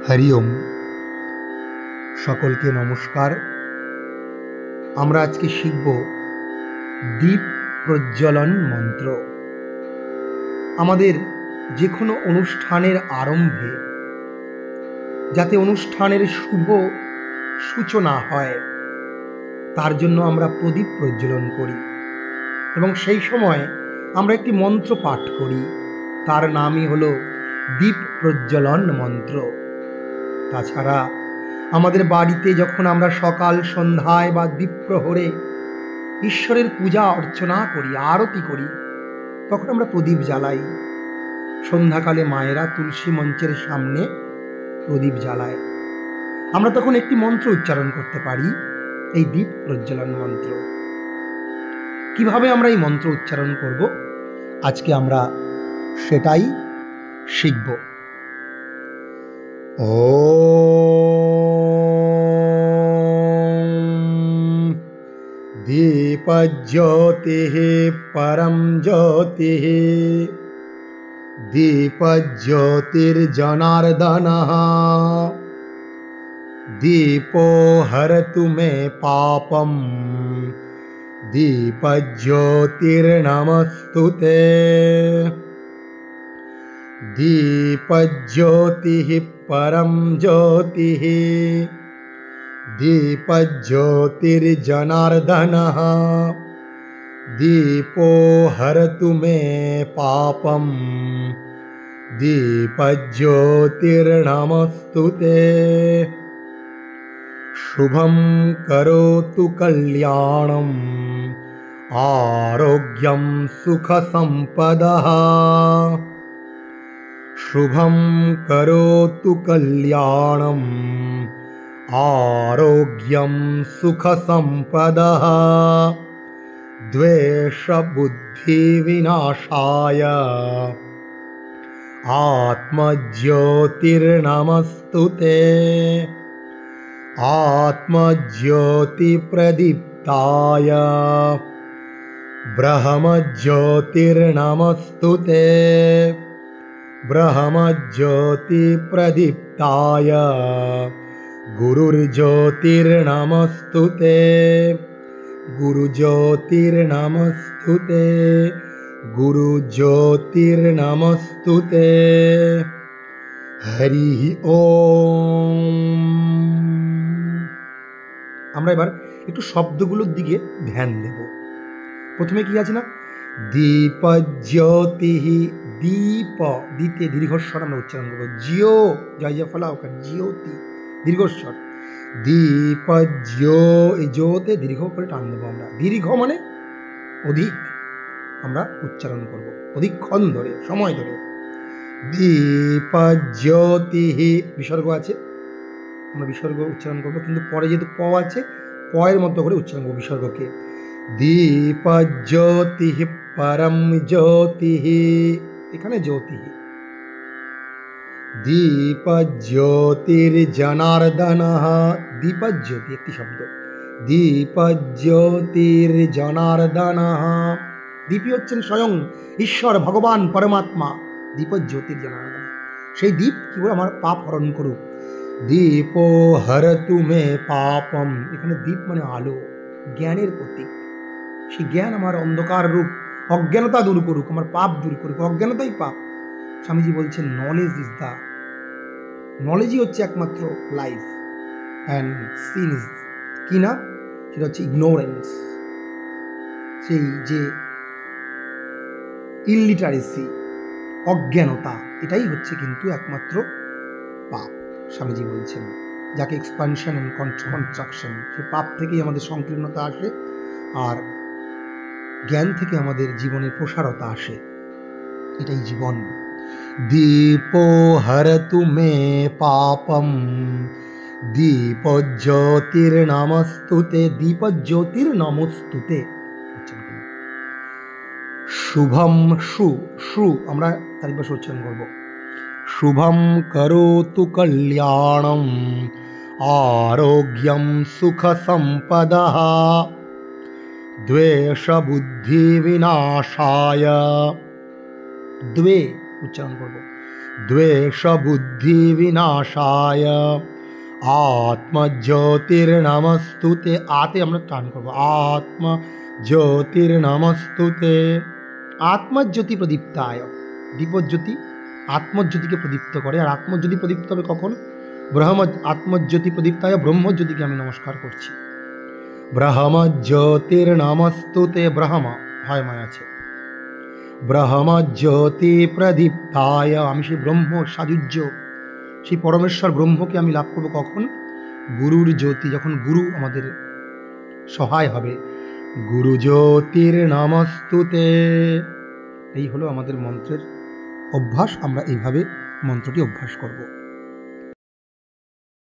হরি ওম। সকলকে নমস্কার। আমরা আজকে শিখব দীপ প্রজ্বলন মন্ত্র। আমাদের যে কোনো অনুষ্ঠানের আরম্ভে যাতে অনুষ্ঠানের শুভ সূচনা হয় তার জন্য আমরা প্রদীপ প্রজ্বলন করি এবং সেই সময় আমরা একটি মন্ত্র পাঠ করি, তার নামই হলো দীপ প্রজ্বলন মন্ত্র। তাছাড়া আমাদের বাড়িতে যখন আমরা সকাল সন্ধ্যায় বা দ্বীপ্রহরে ঈশ্বরের পূজা অর্চনা করি, আরতি করি, তখন আমরা প্রদীপ জ্বালাই। সন্ধ্যাকালে মায়েরা তুলসী মঞ্চের সামনে প্রদীপ জ্বালায়। আমরা তখন একটি মন্ত্র উচ্চারণ করতে পারি, এই দীপ প্রজ্বলন মন্ত্র। কিভাবে আমরা এই মন্ত্র উচ্চারণ করব, আজকে আমরা সেটাই শিখব। दीपज्योतिः परं ज्योतिः दीपज्योतिर्जनार्दनः दीपो हरतु मे पापं दीपज्योतिर्नमस्तु ते। दीपज्योतिः परं ज्योतिः दीपज्योतिर्जनार्दनः दीपो हरतु मे पापं दीपज्योतिर्नमस्तु ते। शुभं करोतु कल्याणम् आरोग्यं सुखसम्पदः। शुभं करोतु कल्याणम् आरोग्यं सुखसम्पदः। द्वेषबुद्धिविनाशाय आत्मज्योतिर्नमस्तु ते। आत्मज्योतिप्रदीप्ताय ब्रह्मज्योतिर्नमस्तु ते। ब्रह्मज्योतिप्रदीप्ताय गुरुर्ज्योतिर्नमस्तु ते। गुरुज्योतिर्नमस्तु ते। गुरुज्योतिर्नमस्तु ते। হরি ওম। আমরা এবার একটু শব্দগুলোর দিকে ধ্যান দেব। প্রথমে কি আছে না, দীপজ্যোতি, দীপ দিতে দীর্ঘস্বর আমরা উচ্চারণ করবো। জিও জয় জয় ফলা ওখানে জ্যোতি দীর্ঘস্বর। দীপজ্যো, এই জোতে দীর্ঘ করে টান দেবো আমরা। দীর্ঘ মানে অধিক, আমরা উচ্চারণ করব অধিকক্ষণ ধরে, সময় ধরে। দীপজ্যোতি, বিসর্গ আছে, আমরা বিসর্গ উচ্চারণ করবো, কিন্তু পরে যেহেতু প আছে, পয়ের মতো করে উচ্চারণ করবো বিসর্গকে। দীপজ্যোতি পরম জ্যোতি, এখানে জ্যোতি। দীপজ্যোতির্জনার্দনঃ, দীপজ্যোতি একটি শব্দ। দীপজ্যোতির্জনার্দনঃ, দীপই হচ্ছেন স্বয়ং ঈশ্বর ভগবান পরমাত্মা। দীপজ্যোতির্জনার্দন, সেই দীপ কি বলে আমার পাপ হরণ করুক। দীপো হরতু মে পাপম, এখানে দীপ মানে আলো, জ্ঞানের প্রতীক। সেই জ্ঞান আমার অন্ধকার রূপ অজ্ঞানতা দূর করুক, আমার পাপ দূর করুক। অজ্ঞানতাই পাপ। স্বামীজি বলছেন নলেজ ইজ দ্য, নলেজই হচ্ছে একমাত্র লাইফ, অ্যান্ড সিন ইজ কি না, সেটা হচ্ছে ইগনোরেন্স। সেই যে ইলিটারেসি, অজ্ঞানতা, এটাই হচ্ছে কিন্তু একমাত্র পাপ। স্বামীজি বলছেন যাকে এক্সপানশন অ্যান্ড কনস্ট্রাকশন, সেই পাপ থেকেই আমাদের সংকীর্ণতা আসে, আর জ্ঞান থেকে আমাদের জীবনের প্রসারতা আসে, এটাই জীবন। দীপো হরতু মে পাপম দীপজ্যোতির্নমস্তু তে, দীপজ্যোতির্নমস্তু তে। শুভম, সু সু আমরা তারিখ বসে উচ্চারণ করবো। শুভম করোতু কল্যাণম আরোগ্যম সুখ সম্পদঃ দ্বেষ বুদ্ধি বিনাশায়, দ্বে উচ্চারণ করব। দ্বেষ বুদ্ধি বিনাশায় আত্মজ্যোতির্নমস্তুতে। আতে আমরা টান করবো, আত্মজ্যোতির্নমস্তুতে। আত্মজ্যোতি প্রদীপ্তায়, দীপজ্যোতি আত্মজ্যোতিকে প্রদীপ্ত করে। আর আত্মজ্যোতি প্রদীপ্ত হবে কখন? আত্মজ্যোতি প্রদীপ্তায় ব্রহ্মজ্যোতিকে আমি নমস্কার করছি। ব্রহ্মজ্যোতির্নমস্তুতে, ব্রহ্ম হয় মায় আছে, ব্রহ্মজ্যোতি প্রদীপ্তায়, আমি সেই ব্রহ্ম সাযুজ্য, সেই পরমেশ্বর ব্রহ্মকে আমি লাভ করব কখন? গুরুর জ্যোতি, যখন গুরু আমাদের সহায় হবে। গুরু জ্যোতির নমস্তুতে। এই হলো আমাদের মন্ত্রের অভ্যাস। আমরা এইভাবে মন্ত্রটি অভ্যাস করব।